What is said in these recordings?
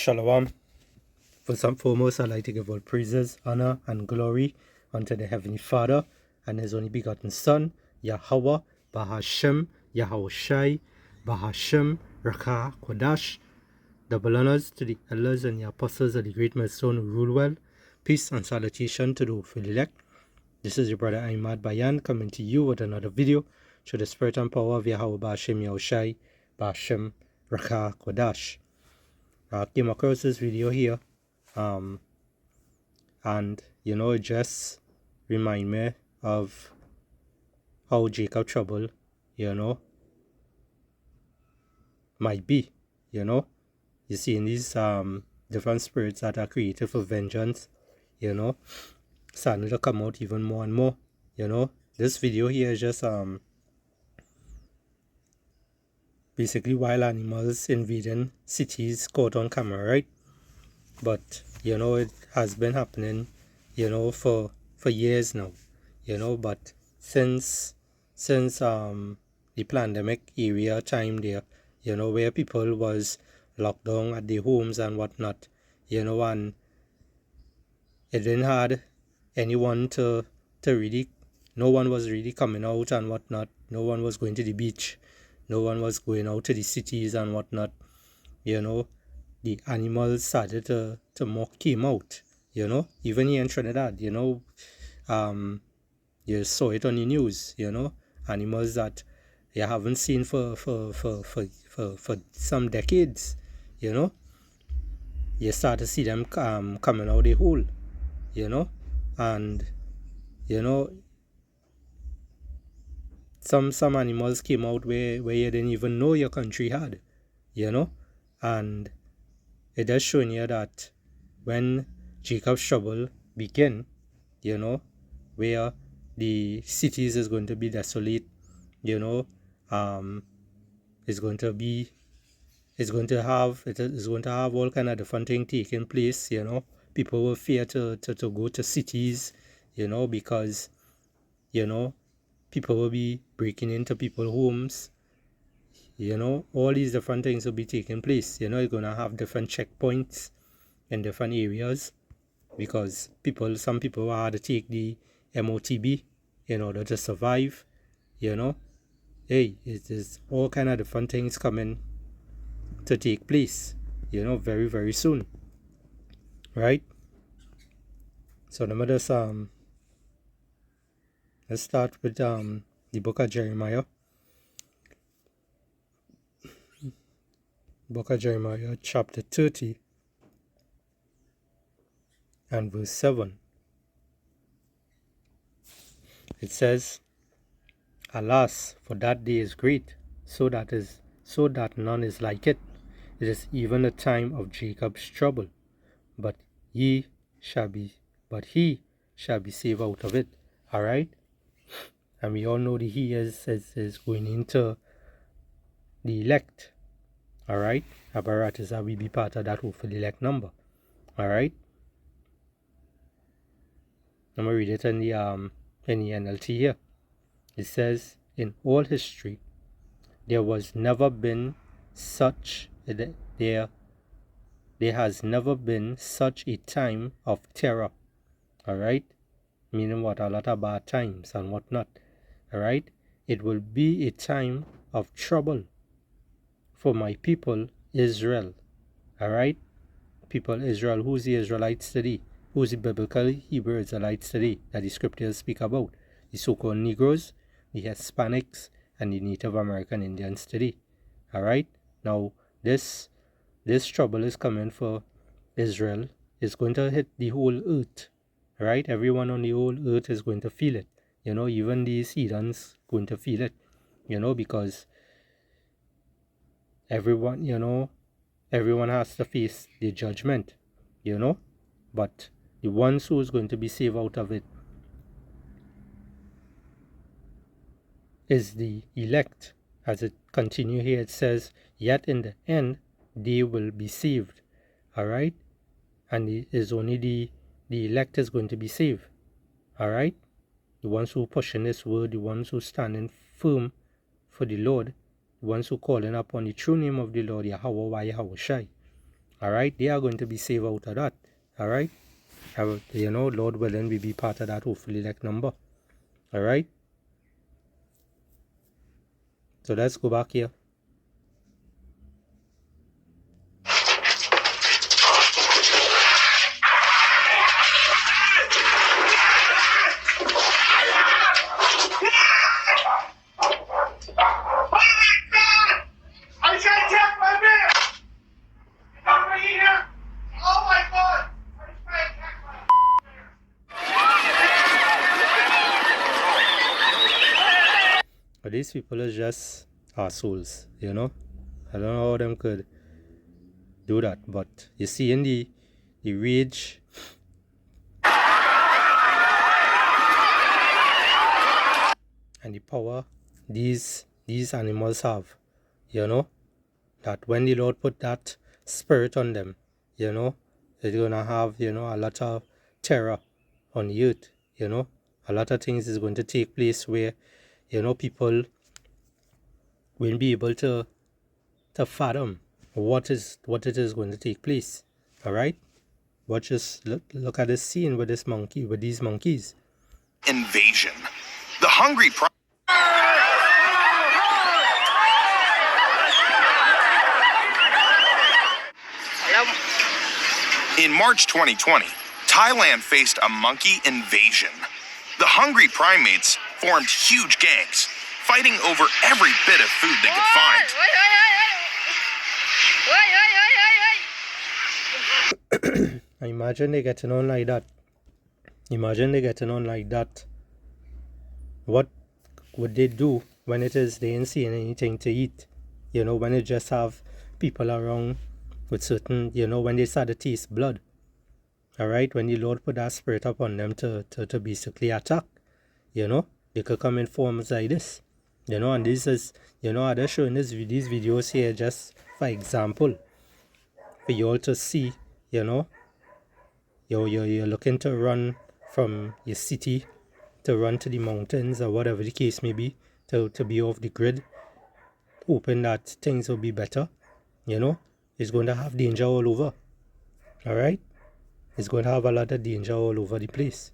Shalom. First and foremost, I'd like to give all praises, honor, and glory unto the Heavenly Father and His only begotten Son, Yahweh, Bahashem, Yahushai, Bahashem, Rakah, Kodash. Double honors to the elders and the apostles of the great milestone who rule well. Peace and salutation to the hopeful elect. This is your brother Ahmad Bayan coming to you with another video through the spirit and power of Yahweh, Bahashem, Yahushai, Bahashem, Rakah, Kodash. I came across this video here, and it just remind me of how Jacob trouble, might be, you see in these different spirits that are created for vengeance, starting to come out even more and more. This video here is just basically wild animals invading cities caught on camera, right? But it has been happening for years now, but since the pandemic area time there, where people was locked down at their homes and whatnot, and it didn't had anyone to really, no one was really coming out and whatnot, no one was going to the beach, no one was going out to the cities and whatnot, the animals started to came out, even here in Trinidad, you saw it on the news, animals that you haven't seen for some decades, you start to see them coming out the hole, and some animals came out where you didn't even know your country had, and it is showing you that when Jacob's trouble begin, where the cities is going to be desolate, it's going to have all kind of different things taking place, people will fear to go to cities, because, people will be breaking into people's homes, all these different things will be taking place. You're going to have different checkpoints in different areas because some people will have to take the MOTB in order to survive, It is all kind of different things coming to take place, very, very soon, right? So let me just, let's start with the book of Jeremiah. Book of Jeremiah, chapter 30 and verse 7. It says, "Alas, for that day is great, so that none is like it. It is even a time of Jacob's trouble, but he shall be saved out of it." All right, and we all know that he is going into the elect. All right, apparatus that will be part of that hopeful elect number. All right, I'm gonna read it in the NLT here. It says, "In all history, there has never been such a time of terror." All right, meaning what? A lot of bad times and whatnot. All right, it will be a time of trouble for my people Israel. All right, people Israel. Who's the Israelites today? Who's the biblical Hebrew Israelites today that the scriptures speak about? The so-called Negroes, the Hispanics, and the Native American Indians today. All right, now this trouble is coming for Israel. It's going to hit the whole earth. All right, everyone on the whole earth is going to feel it. Even these heathens going to feel it. Because everyone has to face the judgment. But the ones who is going to be saved out of it is the elect. As it continue here, it says, "Yet in the end they will be saved." All right, and it is only the elect is going to be saved. All right, the ones who pushing this word, the ones who standing firm for the Lord, the ones who calling upon the true name of the Lord, Yahweh Yahushai. All right, they are going to be saved out of that. All right, Lord willing, we be part of that hopefully like number. All right, so let's go back here. But these people are just assholes, you know. I don't know how them could do that, but you see in the rage and the power these animals have, you know, that when the Lord put that spirit on them, you know, they're gonna have, you know, a lot of terror on the earth, you know. A lot of things is going to take place where, you know, people will be able to fathom what it is going to take place. All right, watch this. Look at this scene with these monkeys. Invasion. The hungry. In March 2020, Thailand faced a monkey invasion. The hungry primates formed huge gangs, fighting over every bit of food they could find. Imagine they getting on like that. What would they do when it is they ain't seeing anything to eat? You know, when they just have people around with certain, you know, when they start to taste blood. All right, when the Lord put that spirit upon them to basically attack, you know, they could come in forms like this, you know, and this is, you know, I'm just showing these videos here just for example, for you all to see, you know, you're looking to run from your city to run to the mountains or whatever the case may be, to be off the grid, hoping that things will be better, you know. It's going to have danger all over. All right, it's going to have a lot of danger all over the place.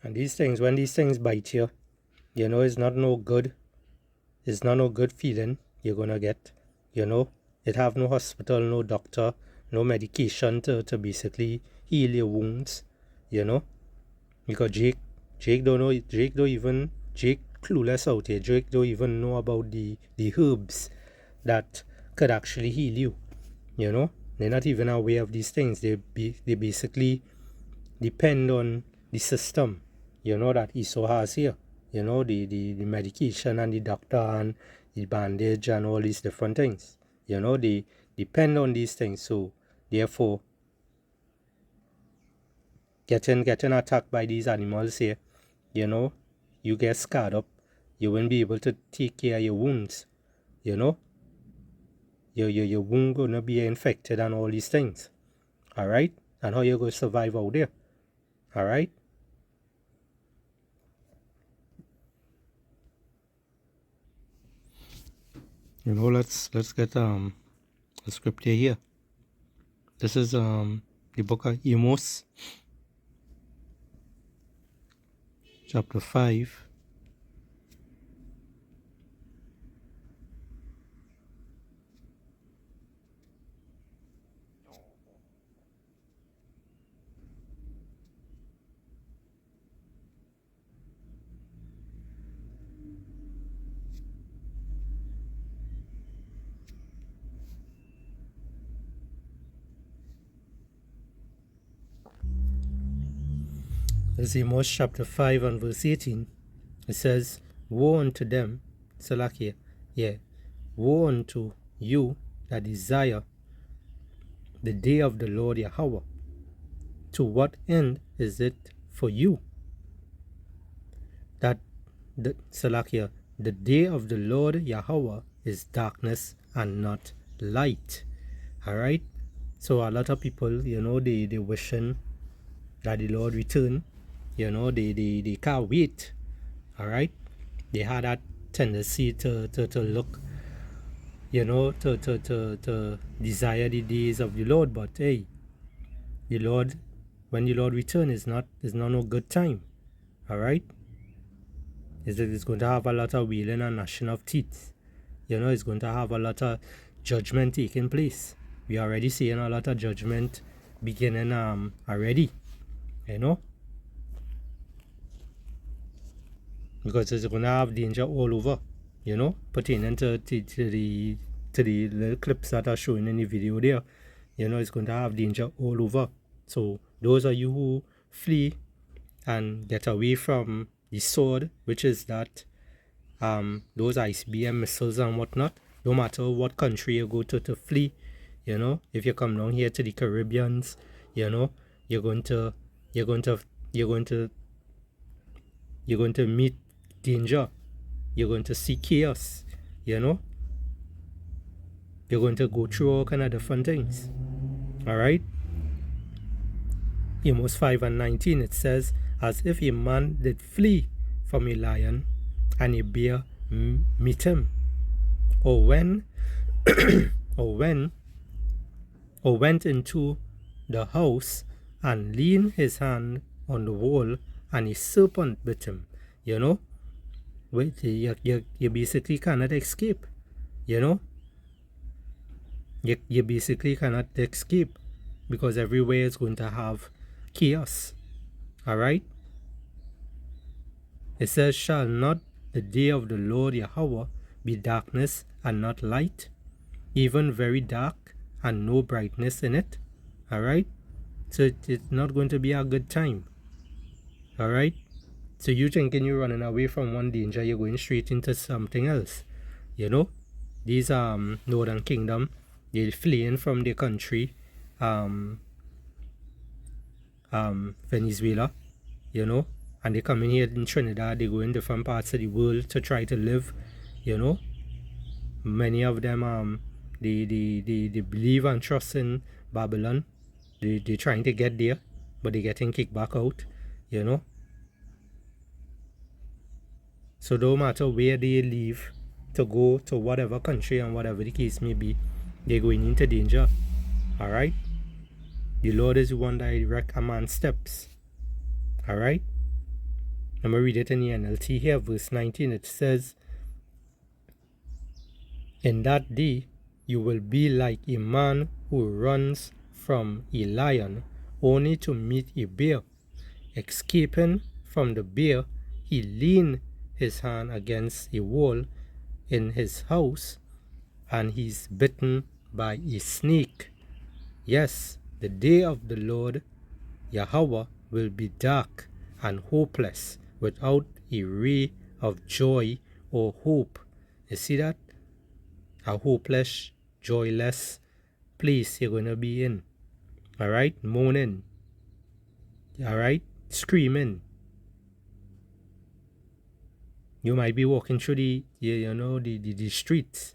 And these things, when these things bite you, you know, it's not no good. It's not no good feeling you're gonna get. You know, it have no hospital, no doctor, no medication to basically heal your wounds. You know, because Jake clueless out here. Jake don't even know about the herbs that could actually heal you. You know, they're not even aware of these things. They basically depend on the system, you know, that ESO has here. You know, the medication and the doctor and the bandage and all these different things. You know, they depend on these things. So therefore, getting attacked by these animals here, you know, you get scarred up. You won't be able to take care of your wounds. You know, your wound gonna be infected and all these things. All right, and how you gonna survive out there? All right. You know, let's get a scripture here. This is the book of Amos, chapter 5. This is Amos chapter 5 and verse 18. It says, woe unto them, Salakia, woe unto you that desire the day of the Lord Yahweh. To what end is it for you that Salakia, the day of the Lord Yahweh is darkness and not light? All right. So a lot of people, you know, they wishing that the Lord return, they can't wait. All right, they had that tendency to look, to desire the days of the Lord. But hey, the Lord, when the Lord return, is not no good time. All right, it's going to have a lot of wailing and gnashing of teeth. It's going to have a lot of judgment taking place. We are already seeing a lot of judgment beginning already, because it's going to have danger all over, pertaining to the little clips that are showing in the video there. It's going to have danger all over. So those of you who flee and get away from the sword, which is that those ICBM missiles and whatnot, no matter what country you go to flee, if you come down here to the Caribbeans, you're going to meet danger. You're going to see chaos, you're going to go through all kind of different things. All right. Amos 5:19, it says, as if a man did flee from a lion and a bear meet him, or went into the house and leaned his hand on the wall and a serpent bit him. You basically cannot escape. You basically cannot escape, because everywhere is going to have chaos. All right. It says, shall not the day of the Lord Yahweh be darkness and not light, even very dark and no brightness in it? All right. So it's not going to be a good time. All right. So you thinking you're running away from one danger, you're going straight into something else. These Northern Kingdom, they're fleeing from their country, Venezuela, and they come in here in Trinidad. They go in different parts of the world to try to live. Many of them they believe and trust in Babylon. They're trying to get there, but they're getting kicked back out. So no matter where they leave to go to whatever country and whatever the case may be, they're going into danger. All right. The Lord is the one that direct a man's steps. All right. I'm going to read it in the NLT here, verse 19. It says, in that day you will be like a man who runs from a lion only to meet a bear. Escaping from the bear, he leaned his hand against a wall in his house, and he's bitten by a snake. Yes, the day of the Lord Yahweh will be dark and hopeless, without a ray of joy or hope. You see that? A hopeless, joyless place you're going to be in. All right? Moaning. All right? Screaming. You might be walking through the streets,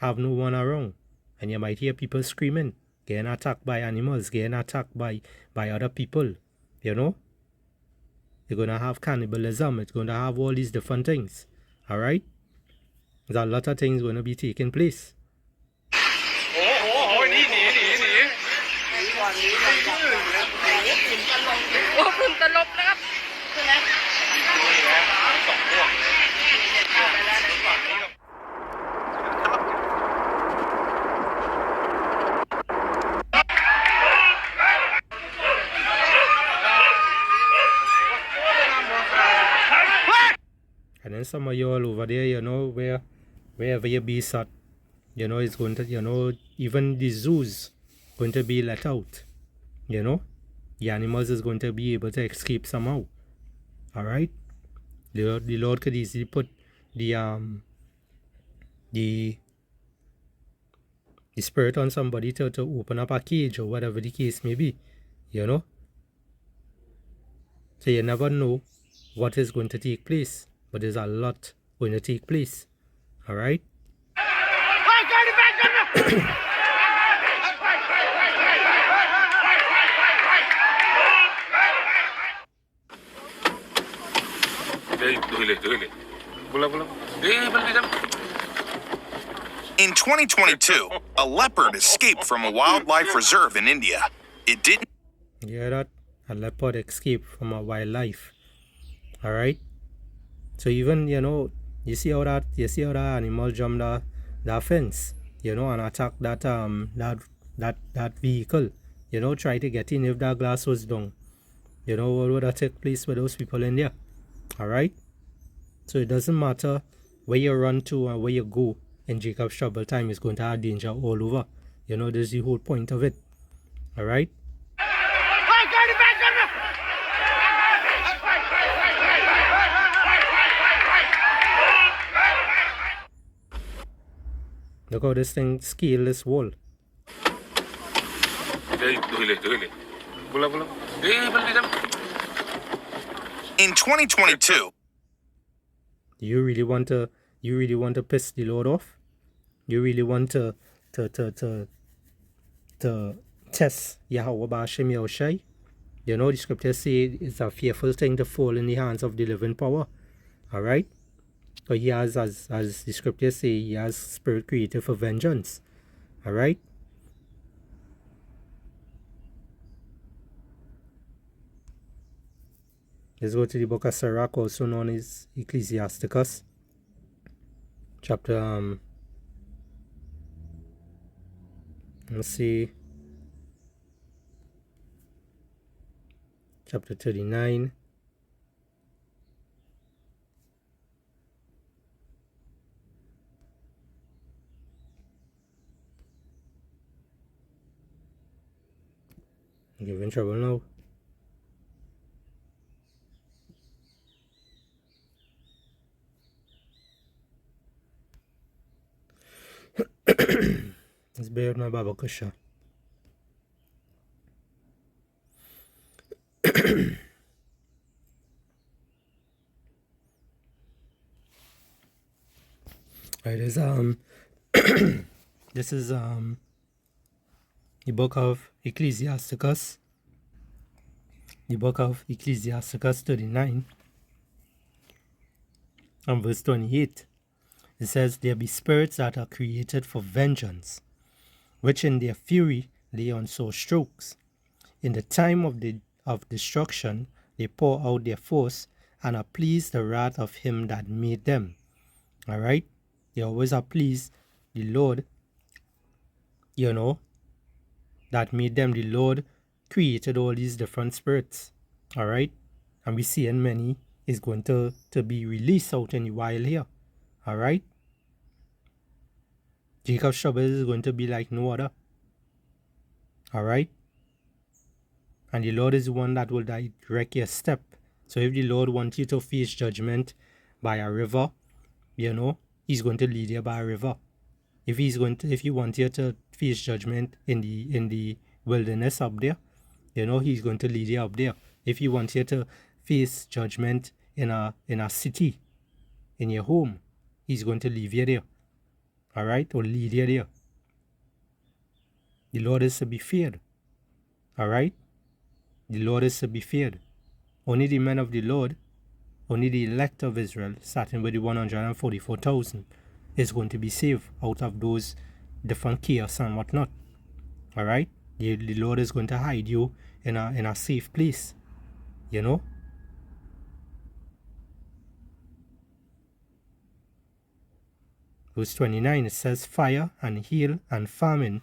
have no one around, and you might hear people screaming, getting attacked by animals, getting attacked by other people, You're going to have cannibalism. It's going to have all these different things. All right? There's a lot of things going to be taking place. And then some of you all over there, wherever you be at, it's going to, even the zoos going to be let out. The animals is going to be able to escape somehow. All right? The Lord could easily put the spirit on somebody to open up a cage or whatever the case may be. So you never know what is going to take place. But there's a lot going to take place. All right? In 2022, a leopard escaped from a wildlife reserve in India. It didn't. You hear that? A leopard escaped from a wildlife. Alright? So even, you see how that animal jumped that fence, and attacked that vehicle, try to get in if that glass was down. What would that take place with those people in there? Alright? So it doesn't matter where you run to and where you go in Jacob's trouble time, is going to have danger all over. This is the whole point of it. Alright? Look how this thing scale this wall. In 2022, You really want to piss the Lord off? You really want to test Yahweh Ba'ashem Yahushai? The scriptures say it's a fearful thing to fall in the hands of the living power. Alright? But he has, as the scriptures say, he has spirit created for vengeance. Alright? Let's go to the book of Sirach, also known as Ecclesiasticus. Chapter, let's see. Chapter 39. You're in trouble now. Let's bear with my Baba Kusha. Right, this is the book of Ecclesiasticus. The book of Ecclesiasticus 39 and verse 28. It says, there be spirits that are created for vengeance, which in their fury lay on sore strokes. In the time of destruction they pour out their force, and appease the wrath of him that made them. Alright? They always appease the Lord, that made them. The Lord created all these different spirits. Alright? And we see in many is going to be released out in the wild here. Alright? Jacob's trouble is going to be like no other. Alright? And the Lord is the one that will direct your step. So if the Lord wants you to face judgment by a river, He's going to lead you by a river. If you want you to face judgment in the wilderness up there, He's going to lead you up there. If you want you to face judgment in a city, in your home, He's going to leave you there. Alright? Or lead you there. The Lord is to be feared. Alright? The Lord is to be feared. Only the men of the Lord, only the elect of Israel, starting with the 144,000, is going to be saved out of those different chaos and whatnot. Alright? The Lord is going to hide you in a safe place. Verse 29, it says, fire and hail and famine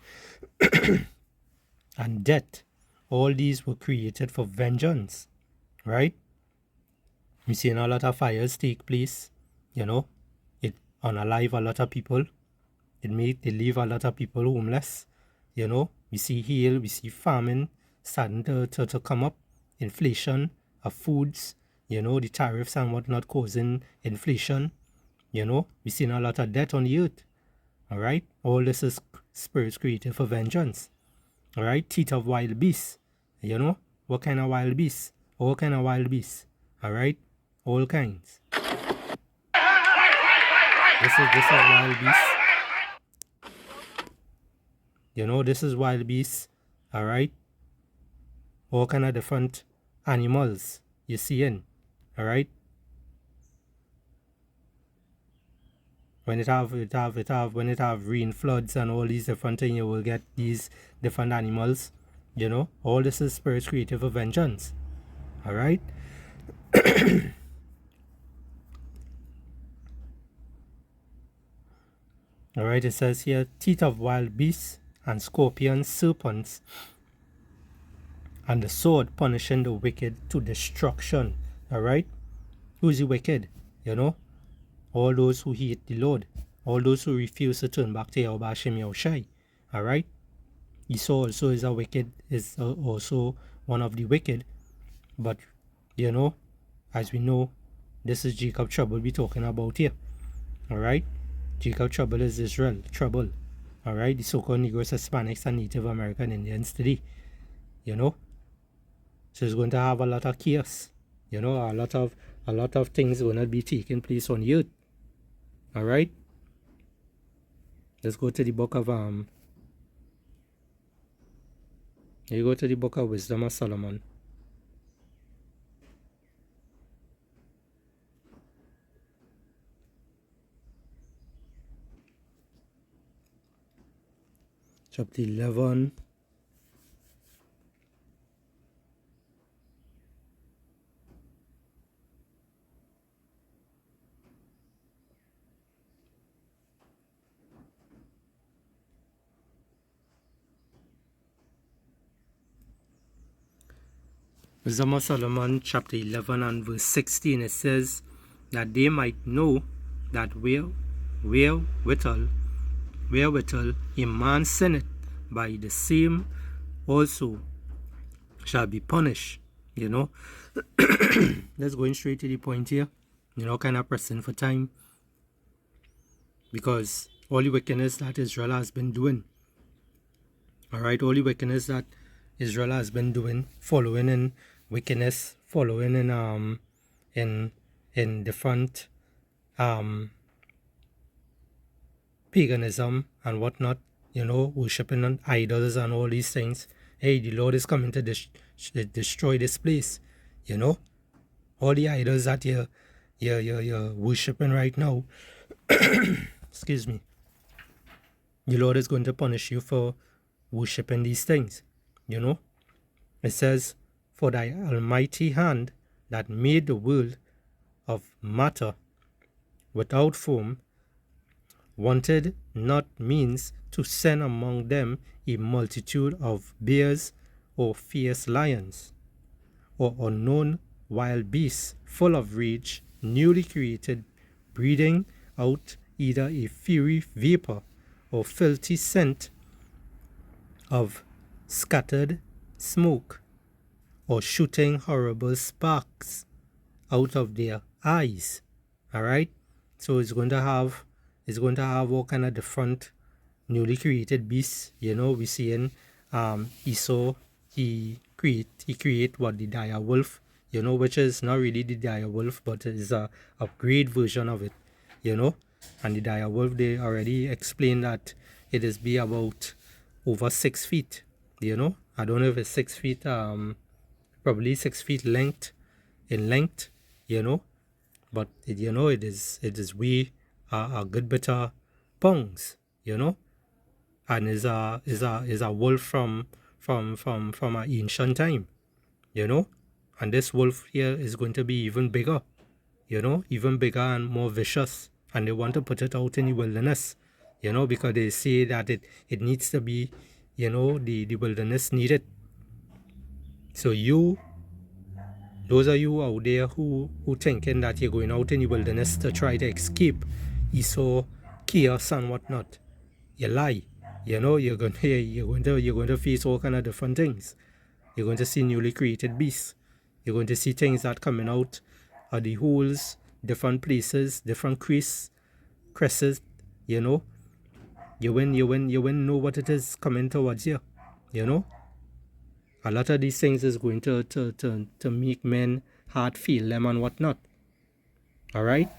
and death, all these were created for vengeance. Right? We've seen a lot of fires take place, it unalive a lot of people. It leave a lot of people homeless. We see hail, we see famine starting to come up, inflation of foods, the tariffs and whatnot causing inflation. We've seen a lot of death on the earth. Alright? All this is spirits created for vengeance. Alright? Teeth of wild beasts. What kind of wild beasts? All kind of wild beasts. Alright? All kinds. This is wild beasts. This is wild beasts. Alright? All kind of different animals you see in. Alright? when when it have rain floods and all these different things, you will get these different animals. All this is spirits created for vengeance. All right. All right. It says here, teeth of wild beasts and scorpions, serpents, and the sword punishing the wicked to destruction. All right. Who's the wicked? All those who hate the Lord, all those who refuse to turn back to Yahweh Hashem Yahushai. All right. Esau also is also one of the wicked. But, as we know, this is Jacob trouble we're talking about here. All right. Jacob trouble is Israel trouble. All right. The so-called Negroes, Hispanics, and Native American Indians today. So it's going to have a lot of chaos. A lot of things will not be taking place on earth. All right. Let's go to the book of you go to the book of Wisdom of Solomon. Chapter 11. Wisdom of Solomon chapter 11 and verse 16, it says that they might know that wherewithal a man sinneth, by the same also shall be punished. Let's going straight to the point here, kind of pressing for time, because all the wickedness that Israel has been doing, all right, all the wickedness that Israel has been doing, following in wickedness, following in different paganism and whatnot, worshiping on idols and all these things. Hey, the Lord is coming to destroy this place. All the idols that you're worshiping right now. Excuse me. The Lord is going to punish you for worshiping these things. It says, for thy almighty hand that made the world of matter without form wanted not means to send among them a multitude of bears or fierce lions or unknown wild beasts full of rage, newly created, breathing out either a fiery vapor or filthy scent of scattered smoke, or shooting horrible sparks out of their eyes. All right. So it's going to have all kind of different newly created beasts. We seeing Esau, he create what, the dire wolf, which is not really the dire wolf, but is a upgrade version of it. And the dire wolf, they already explained that it is be about over 6 feet. I don't know if it's 6 feet, probably 6 feet in length, but it is way a good bit of pounds, and is a wolf from an ancient time, and this wolf here is going to be even bigger, even bigger and more vicious, and they want to put it out in the wilderness, because they say that it needs to be, the wilderness need it. So those of you out there who thinking that you're going out in the wilderness to try to escape Esau, chaos and whatnot, you lie. You're going to face all kind of different things. You're going to see newly created beasts. You're going to see things that coming out of the holes, different places, different creases. You wouldn't know what it is coming towards you. A lot of these things is going to make men heart feel them and whatnot. All right?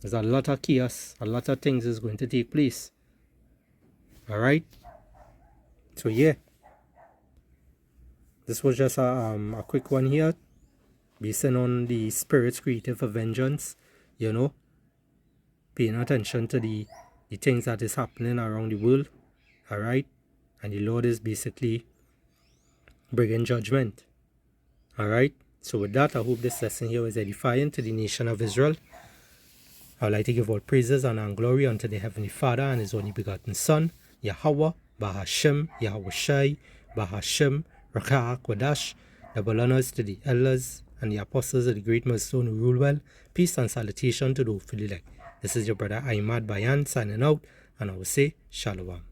There's a lot of chaos. A lot of things is going to take place. All right? So, yeah. This was just a quick one here. Based on the spirits created for vengeance. paying attention to the things that is happening around the world, all right? And the Lord is basically bringing judgment, all right? So with that, I hope this lesson here is edifying to the nation of Israel. I would like to give all praises, honor, and glory unto the Heavenly Father and His only begotten Son, Yahweh, Bahashem, Yahweh Shai, Bahashem, Rakah Kodash. Double honors to the elders and the apostles of the great millstone who rule well. Peace and salutation to the hopefully elect. This is your brother Ahmad Bayan signing out, and I will say Shalom.